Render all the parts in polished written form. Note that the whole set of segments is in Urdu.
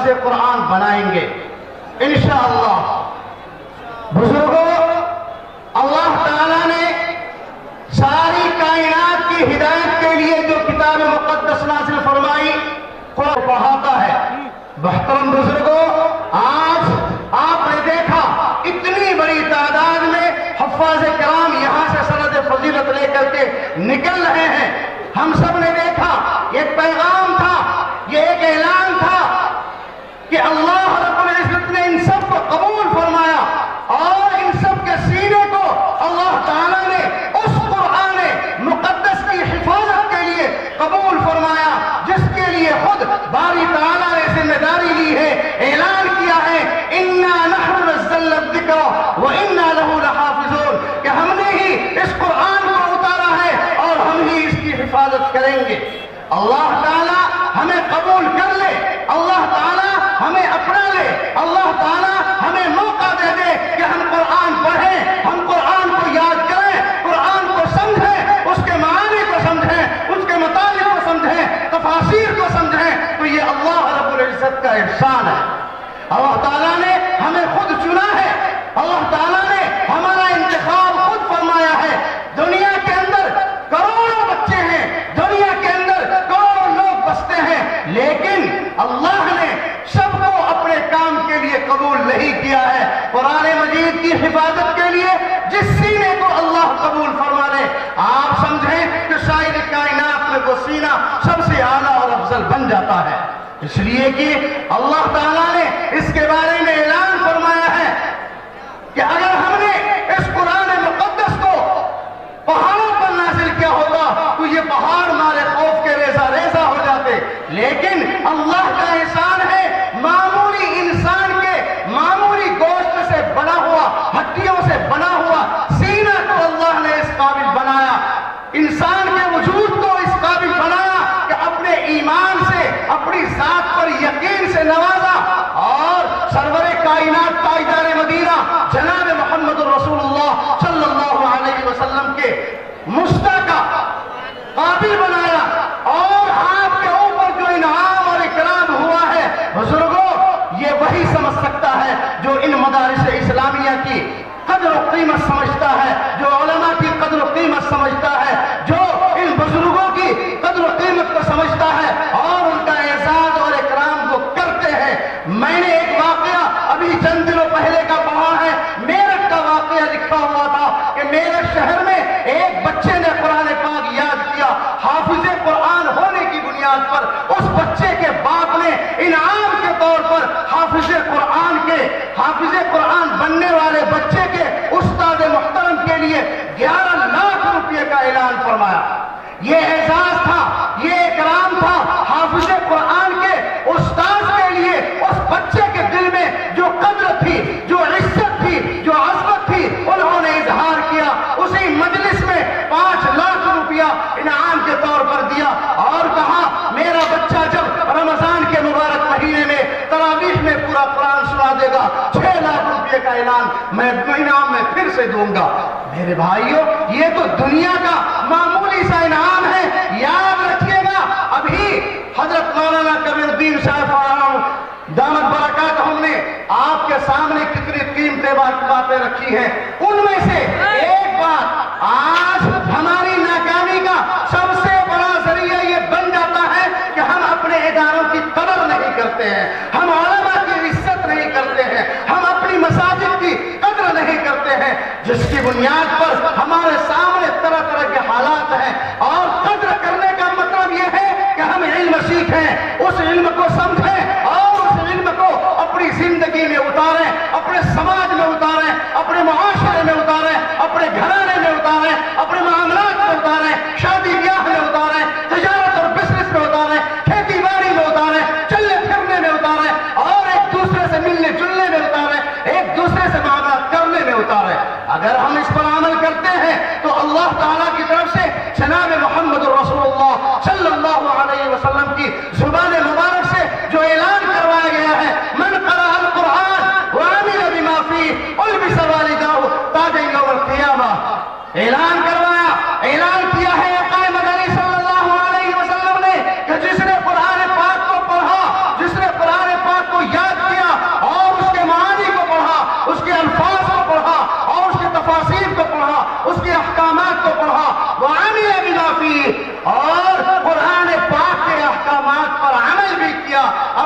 حافظ قرآن بنائیں گے انشاءاللہ۔ بزرگوں، اللہ تعالیٰ نے ساری کائنات کی ہدایت کے لیے جو کتاب مقدس نازل فرمائی، قرآن پڑھاتا ہے۔ محترم بزرگوں، آج آپ نے دیکھا اتنی بڑی تعداد میں حفاظ کرام یہاں سے سند فضیلت لے کر کے نکل رہے ہیں۔ ہم سب نے دیکھا، ایک پیغام تھا، یہ ایک اعلان تھا کہ اللہ رب العزت نے ان سب کو قبول فرمایا اور ان سب کے سینے کو اللہ تعالیٰ نے اس قرآن مقدس کی حفاظت کے لیے قبول فرمایا، جس کے لیے خود باری تعالیٰ نے ذمہ داری لی ہے، اعلان کیا ہے اِنَّا نَحْنُ نَزَّلْنَا الذِّكْرَ وَإِنَّا لَهُ لَحَافِظُونَ، کہ ہم نے ہی اس قرآن کو اتارا ہے اور ہم ہی اس کی حفاظت کریں گے۔ اللہ تعالیٰ ہمیں قبول کر لے، اللہ تعالیٰ ہمیں اپنا لے، اللہ تعالیٰ ہمیں موقع دے دے کہ ہم قرآن پڑھیں، ہم قرآن کو یاد کریں، قرآن کو سمجھیں، اس کے معانی کو سمجھیں، اس کے مطالب کو سمجھیں، تفاسیر کو سمجھیں، تو یہ اللہ رب العزت کا احسان ہے۔ اللہ تعالیٰ نے ہمیں خود چنا ہے، اللہ تعالیٰ نے ہمارا انتخاب خود فرمایا ہے۔ دنیا کے اندر کروڑوں بچے ہیں، دنیا کے اندر کروڑوں لوگ بستے ہیں، لیکن اللہ نے سب کو اپنے کام کے لیے قبول نہیں کیا ہے۔ قرآن مجید کی حفاظت کے لیے جس سینے کو اللہ قبول فرما لے، آپ سمجھیں کہ شاید کائنات میں وہ سینہ سب سے اعلیٰ اور افضل بن جاتا ہے، اس لیے کہ اللہ تعالیٰ نے اس کے بارے میں اعلان فرمایا ہے کہ اگر ہم نے اس قرآن مقدس کو پہاڑوں پر نازل کیا ہوتا تو یہ پہاڑ ہمارے خوف کے ریزہ ریزہ ہو جاتے، لیکن اللہ کا احسان ہے معمولی انسان کے معمولی گوشت سے بنا ہوا، ہڈیوں سے بنا ہوا سینہ کو اللہ نے اس قابل بنایا، انسان کے وجود کو اس قابل بنایا کہ اپنے ایمان سے، اپنی ذات پر یقین سے نوازا، اور سرور کائنات تاجدار مدینہ جناب محمد رسول اللہ صلی اللہ علیہ وسلم کے مصطفیٰ کا قابل بنایا، اور آپ کے اوپر جو انعام اور اکرام ہوا ہے، بزرگوں یہ وہی سمجھ سکتا ہے جو ان مدارس اسلامیہ کی قدر و قیمت سمجھتا ہے، جو علماء کی قدر و قیمت سمجھتا ہے، جو ان بزرگوں کی قدر و قیمت کو سمجھتا ہے اور ان کا اعزاز اور اکرام کو کرتے ہیں۔ میں نے ایک واقعہ ابھی چند دنوں پہلے کا پڑھا ہے، میرٹھ کا واقعہ لکھا ہوا تھا کہ میرٹھ شہر میں ایک بچے نے قرآن پاک یاد کیا، حافظ قرآن ہونے کی بنیاد پر اس بچے کے باپ نے انعام کے طور پر حافظ قرآن بننے والے بچے کے استاد محترم کے لیے 11 لاکھ روپے کا اعلان فرمایا۔ یہ اعزاز تھا، یہ اکرام تھا حافظ قرآن کے استاد کے لیے۔ اس بچے کے دل میں جو قدر تھی، جو عزت تھی، جو عظمت تھی، انہوں نے اظہار کیا، اسی مجلس میں 5 لاکھ روپیہ انعام کے طور پر دیا اور کہا میرا بچہ جب رمضان کے مبارک مہینے میں تراویح میں پورا قرآن سنا دے گا 6 لاکھ روپے کا اعلان میں انعام میں پھر سے دوں گا۔ میرے بھائیوں، یہ تو دنیا کا معمولی سا انعام ہے، یاد رکھیے گا۔ ابھی حضرت مولانا کبیر الدین صاحب دامت برکاتہم نے آپ کے سامنے کتنی قیمتی باتیں رکھی ہیں، ان میں سے ایک بات آج ہماری ناکامی کا سب سے بڑا ذریعہ یہ بن جاتا ہے کہ ہم اپنے اداروں کی قدر نہیں کرتے ہیں، ہم علماء کی عزت نہیں کرتے ہیں، ہم اپنی مساجد کی قدر نہیں کرتے ہیں، جس کی بنیاد پر ہمارے سامنے طرح طرح کے حالات ہیں۔ اور قدر کرنے کا مطلب یہ ہے کہ ہم علم سیکھیں، اس علم کو سمجھیں اور اس علم کو اپنی زندگی میں اتاریں، اپنے سماج میں اتاریں، اپنے معاشرے میں اتاریں، اپنے گھرانے میں اتاریں، اپنے معاملات میں اتاریں، شادی بیاہ میں اتاریں، تجارت اور بزنس میں اتاریں، کھیتی باڑی میں اتاریں، چلنے پھرنے میں اتاریں، اور ایک دوسرے سے ملنے جلنے میں اتاریں، ایک دوسرے سے معاملات کرنے میں اتاریں۔ اگر ہم اس پر عمل کرتے ہیں تو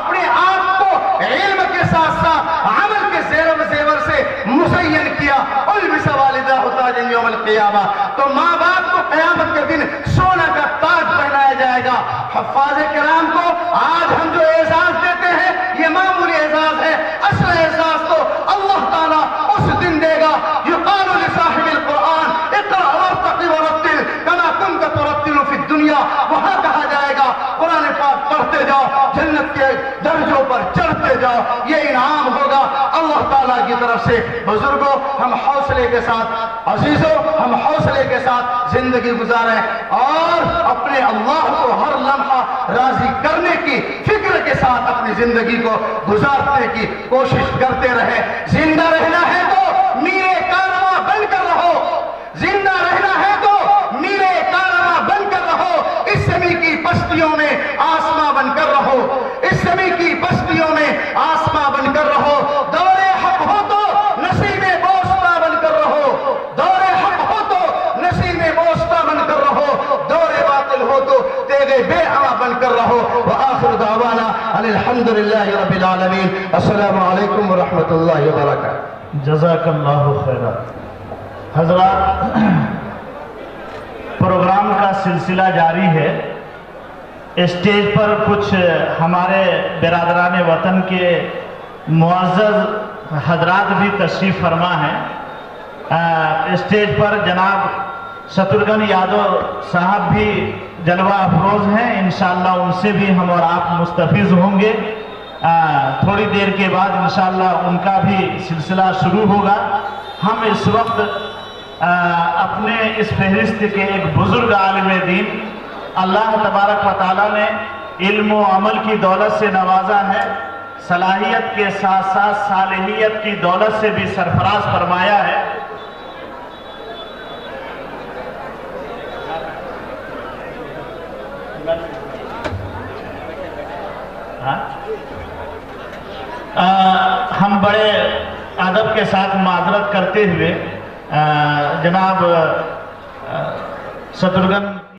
اپنے آپ کو علم کے ساتھ ساتھ عمل کے زیر و زیور سے مزین کیا. البس والدہ تاجا یوم القیامہ, تو ماں باپ کو قیامت کے دن سونا کا تاج پہنایا جائے گا. حفاظ کرام کو آج ہم جو اعزاز دیتے ہیں یہ معمولی اعزاز ہے, اصل اعزاز تو اللہ تعالیٰ اس دن دے گا. یقال لصاحب القرآن اقرأ وارتقی ورتل کما کنت ترتل فی الدنیا, وہاں کہا جائے گا قرآن پاک پڑھتے جاؤ, جنت کے درجوں پر چڑھتے جاؤ, یہ انعام ہوگا اللہ تعالیٰ کی طرف سے. بزرگوں, ہم حوصلے کے ساتھ, عزیزوں ہم حوصلے کے ساتھ زندگی گزاریں اور اپنے اللہ کو ہر لمحہ راضی کرنے کی فکر کے ساتھ اپنی زندگی کو گزارنے کی کوشش کرتے رہیں. زندہ رہنا ہے تو میرے کارواں بن کر رہو, زندہ رہنا ہے تو میرے کارواں بن کر رہو. اس زمین کی بستیوں میں آسماں بن کر رہو, اس زمین کی بستیوں میں آسماں بن کر رہو. دور حق ہو تو نصیب بوستا بن کر رہو, دور حق ہو تو نصیب بوستا بن کر رہو, دور باطل ہو تو تیرے بے عما بن کر رہو. وآخر دعوانا ان الحمدللہ رب العالمین. السلام علیکم ورحمۃ اللہ وبرکاتہ. جزاک اللہ خیرہ. حضرات, پروگرام کا سلسلہ جاری ہے. اسٹیج پر کچھ ہمارے برادران وطن کے معزز حضرات بھی تشریف فرما ہیں. اسٹیج پر جناب شترگھن یادو صاحب بھی جلوہ افروز ہیں. انشاءاللہ ان سے بھی ہم اور آپ مستفیض ہوں گے. تھوڑی دیر کے بعد انشاءاللہ ان کا بھی سلسلہ شروع ہوگا. ہم اس وقت اپنے اس فہرست کے ایک بزرگ عالم دین, اللہ تبارک و تعالیٰ نے علم و عمل کی دولت سے نوازا ہے, صلاحیت کے ساتھ ساتھ صالحیت کی دولت سے بھی سرفراز فرمایا ہے. ہم بڑے ادب کے ساتھ معذرت کرتے ہوئے جناب شترگھن